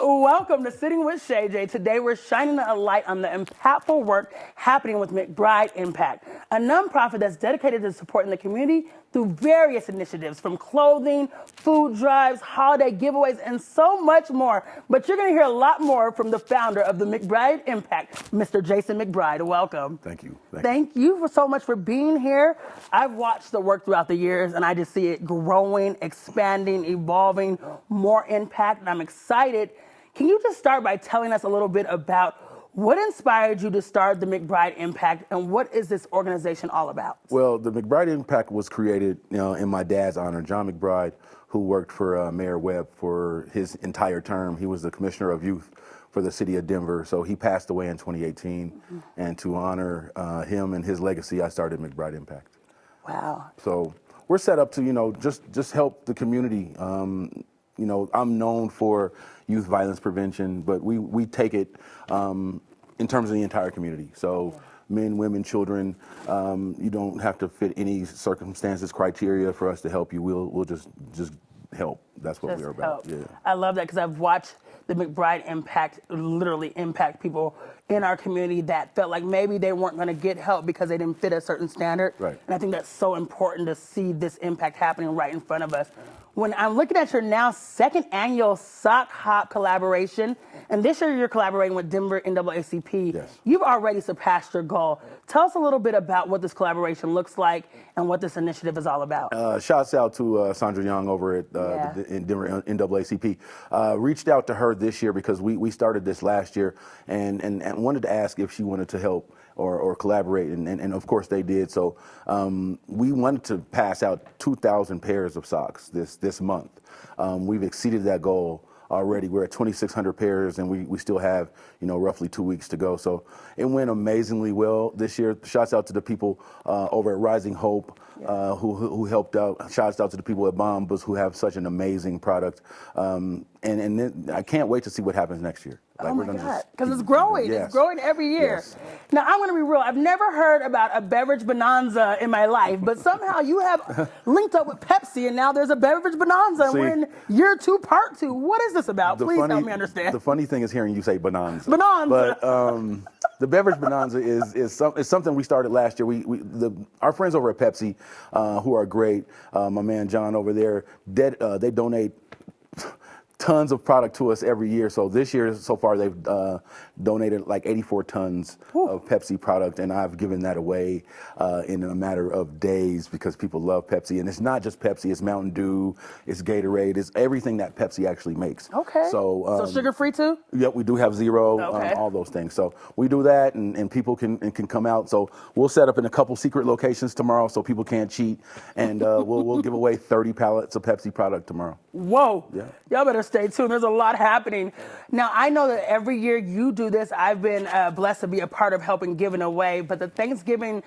Welcome to Sitting with Shay J. Today we're shining a light on the impactful work happening with McBride Impact, a nonprofit that's dedicated to supporting the community through various initiatives from clothing, food drives, holiday giveaways, and so much more. But you're going to hear a lot more from the founder of the McBride Impact, Mr. Jason McBride. Welcome. Thank you. Thank you so much for being here. I've watched the work throughout the years, and I just see it growing, expanding, evolving, more impact, and I'm excited. Can you just start by telling us a little bit about what inspired you to start the McBride Impact, and what is this organization all about? Well, the McBride Impact was created, in my dad's honor. John McBride, who worked for Mayor Webb for his entire term. He was the commissioner of youth for the city of Denver. So he passed away in 2018. Mm-hmm. And to honor him and his legacy, I started McBride Impact. Wow. So we're set up to, just help the community. I'm known for youth violence prevention, but we take it in terms of the entire community. So men, women, children, you don't have to fit any circumstances, criteria for us to help you. We'll just help. That's what we're about. Yeah. I love that, because I've watched the McBride Impact literally impact people in our community that felt like maybe they weren't going to get help because they didn't fit a certain standard. Right. And I think that's so important to see this impact happening right in front of us. When I'm looking at your now second annual Sock Hop collaboration, and this year you're collaborating with Denver NAACP, yes. You've already surpassed your goal. Tell us a little bit about what this collaboration looks like and what this initiative is all about. Shouts out to Sandra Young over at in Denver NAACP. Reached out to her this year because we started this last year and wanted to ask if she wanted to help or collaborate, and of course they did. So we wanted to pass out 2,000 pairs of socks this month. We've exceeded that goal already. We're at 2,600 pairs, and we still have roughly 2 weeks to go. So it went amazingly well this year. Shouts out to the people over at Rising Hope who helped out. Shouts out to the people at Bombas who have such an amazing product. And then I can't wait to see what happens next year. Oh my God, because it's growing. Yes. It's growing every year. Yes. Now, I'm going to be real. I've never heard about a beverage bonanza in my life, but somehow you have linked up with Pepsi, and now there's a beverage bonanza, and we're in year 2, part 2. What is this about? Please help me understand. The funny thing is hearing you say bonanza. Bonanza. But the beverage bonanza is something we started last year. Our friends over at Pepsi, who are great, my man John over there, they donate tons of product to us every year. So this year, so far, they've donated like 84 tons of Pepsi product, and I've given that away in a matter of days because people love Pepsi. And it's not just Pepsi, it's Mountain Dew, it's Gatorade, it's everything that Pepsi actually makes. Okay. So sugar-free too? Yep, we do have zero, okay. All those things. So we do that, and people can come out. So we'll set up in a couple secret locations tomorrow so people can't cheat, and we'll give away 30 pallets of Pepsi product tomorrow. Whoa. Yeah. Y'all better stay tuned. There's a lot happening. Now, I know that every year you do this. I've been blessed to be a part of helping giving away, but the Thanksgiving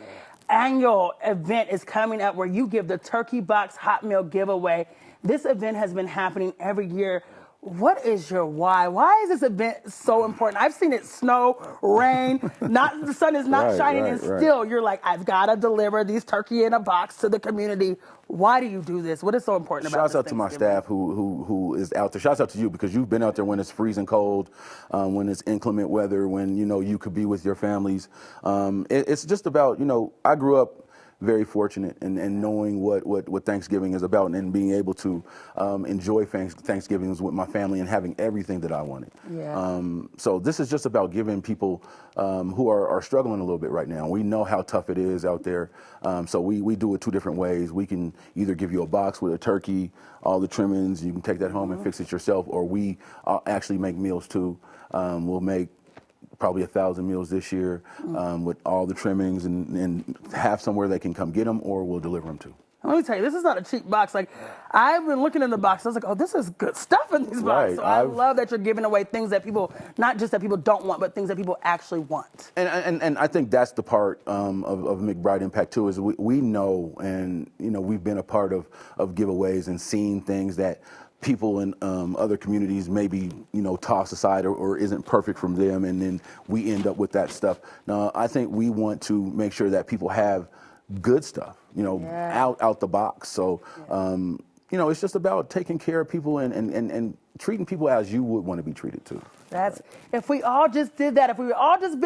annual event is coming up where you give the Turkey Box Hot Meal giveaway. This event has been happening every year. What is your why? Why is this event so important? I've seen it snow, rain, the sun is not shining, and still you're like, I've got to deliver these turkey in a box to the community. Why do you do this? What is so important about this? Shouts out to my staff who is out there. Shouts out to you because you've been out there when it's freezing cold, when it's inclement weather, when you could be with your families. It's just about, I grew up very fortunate and knowing what Thanksgiving is about and being able to enjoy Thanksgivings with my family and having everything that I wanted. Yeah. So this is just about giving people who are struggling a little bit right now. We know how tough it is out there. So we do it 2 different ways. We can either give you a box with a turkey, all the trimmings, you can take that home and fix it yourself, or we actually make meals too. We'll make probably 1,000 meals this year with all the trimmings and have somewhere they can come get them, or we'll deliver them to. Let me tell you, this is not a cheap box. Like, I've been looking in the box. I was like, oh, this is good stuff in these boxes. So I love that you're giving away things that people, not just that people don't want, but things that people actually want. And I think that's the part of McBride Impact too, is we know, and we've been a part of giveaways and seen things that people in other communities maybe toss aside or isn't perfect from them, and then we end up with that stuff. Now, I think we want to make sure that people have good stuff, out the box. So, it's just about taking care of people and treating people as you would want to be treated too. If we all just did that, if we all just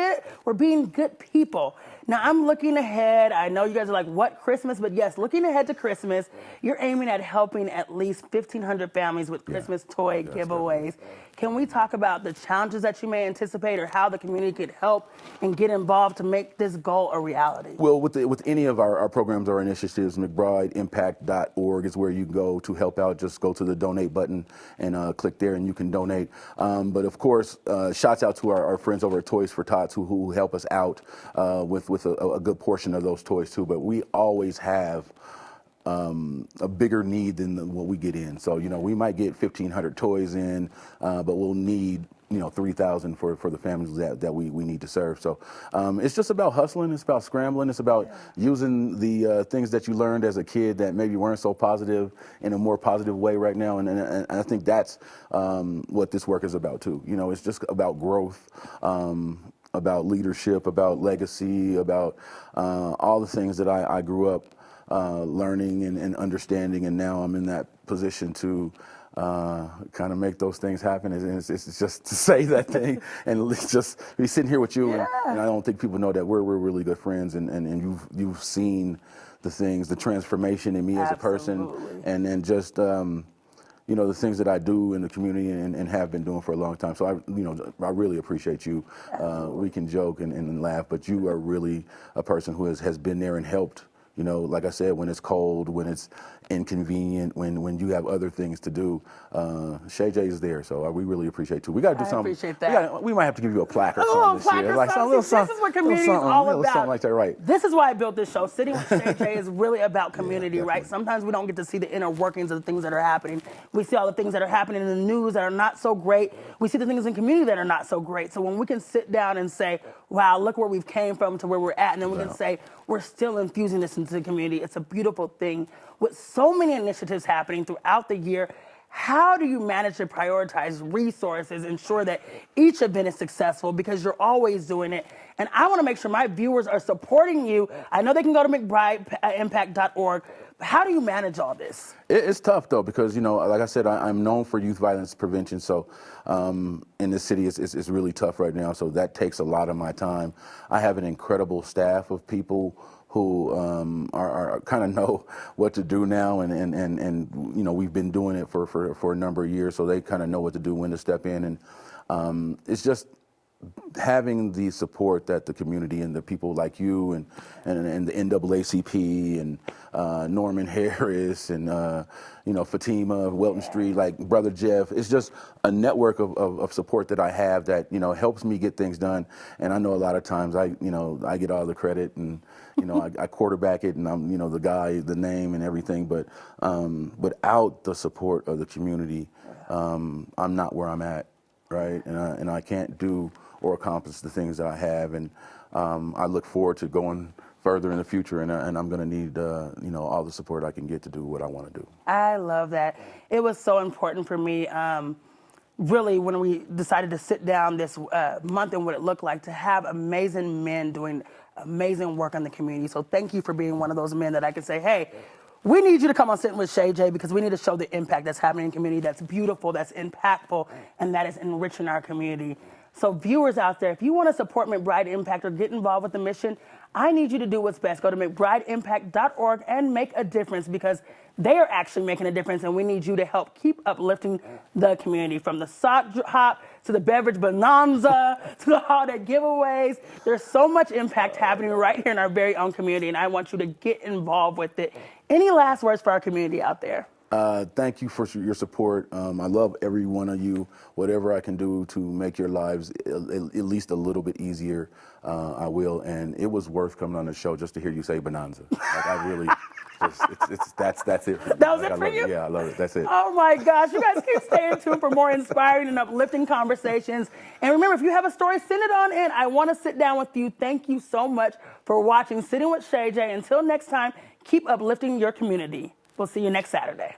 we're being good people. Now I'm looking ahead. I know you guys are like, what, Christmas? But yes, looking ahead to Christmas, you're aiming at helping at least 1,500 families with Christmas toy giveaways. Can we talk about the challenges that you may anticipate or how the community could help and get involved to make this goal a reality? Well, with any of our programs or initiatives, McBrideImpact.org is where you go to help out. Just go to the donate button and click there and you can donate. But of course, shouts out to our friends over at Toys for Tots who help us out with a good portion of those toys too. But we always have a bigger need than what we get in. So, we might get 1,500 toys in, but we'll need 3,000 for the families that we need to serve. So it's just about hustling. It's about scrambling. It's about using the things that you learned as a kid that maybe weren't so positive in a more positive way right now. And I think that's what this work is about too. It's just about growth, about leadership, about legacy, about all the things that I grew up learning and understanding, and now I'm in that position to kind of make those things happen. It's just to say that thing and just be sitting here with you, and I don't think people know that we're really good friends, and you've seen the things, the transformation in me as a person, and then just the things that I do in the community and have been doing for a long time. So I really appreciate you. We can joke and laugh, but you are really a person who has been there and helped. Like I said, when it's cold, when it's inconvenient, when you have other things to do, Shay J is there. So we really appreciate you. We got to do something. I appreciate that. We might have to give you a plaque or something this year. Like this is what community is all about. Something like that, right? This is why I built this show. Sitting with Shay J is really about community, right? Sometimes we don't get to see the inner workings of the things that are happening. We see all the things that are happening in the news that are not so great. We see the things in community that are not so great. So when we can sit down and say, wow, look where we've came from to where we're at, and then we can say, we're still infusing this into the community. It's a beautiful thing. With so many initiatives happening throughout the year, how do you manage to prioritize resources, ensure that each event is successful, because you're always doing it? And I want to make sure my viewers are supporting you. I know they can go to McBrideImpact.org. But how do you manage all this? It's tough, though, because, like I said, I'm known for youth violence prevention. So in this city, it's really tough right now. So that takes a lot of my time. I have an incredible staff of people who are kind of know what to do now, and we've been doing it for a number of years, so they kind of know what to do, when to step in, and it's just having the support that the community and the people like you and the NAACP and Norman Harris and Fatima, Welton Street, like Brother Jeff. It's just a network of support that I have that helps me get things done. And I know a lot of times I get all the credit and I quarterback it, and I'm the guy, the name and everything. But without the support of the community, I'm not where I'm at, right? And I can't do or accomplish the things that I have, and I look forward to going further in the future, and I'm going to need all the support I can get to do what I want to do. I love that. It was so important for me, really, when we decided to sit down this month and what it looked like to have amazing men doing amazing work in the community. So thank you for being one of those men that I can say, hey, we need you to come on Sitting with Shay J, because we need to show the impact that's happening in the community, that's beautiful, that's impactful, and that is enriching our community. So viewers out there, if you want to support McBride Impact or get involved with the mission, I need you to do what's best. Go to McBrideImpact.org and make a difference, because they are actually making a difference, and we need you to help keep uplifting the community, from the sock hop to the beverage bonanza to the holiday giveaways. There's so much impact happening right here in our very own community, and I want you to get involved with it. Any last words for our community out there? Thank you for your support. I love every one of you. Whatever I can do to make your lives at least a little bit easier, I will. And it was worth coming on the show just to hear you say bonanza. Like, I really, that's it for me. That was it for you? Yeah, I love it. That's it. Oh my gosh. You guys keep staying tuned for more inspiring and uplifting conversations. And remember, if you have a story, send it on in. I want to sit down with you. Thank you so much for watching Sitting with Shay J. Until next time, keep uplifting your community. We'll see you next Saturday.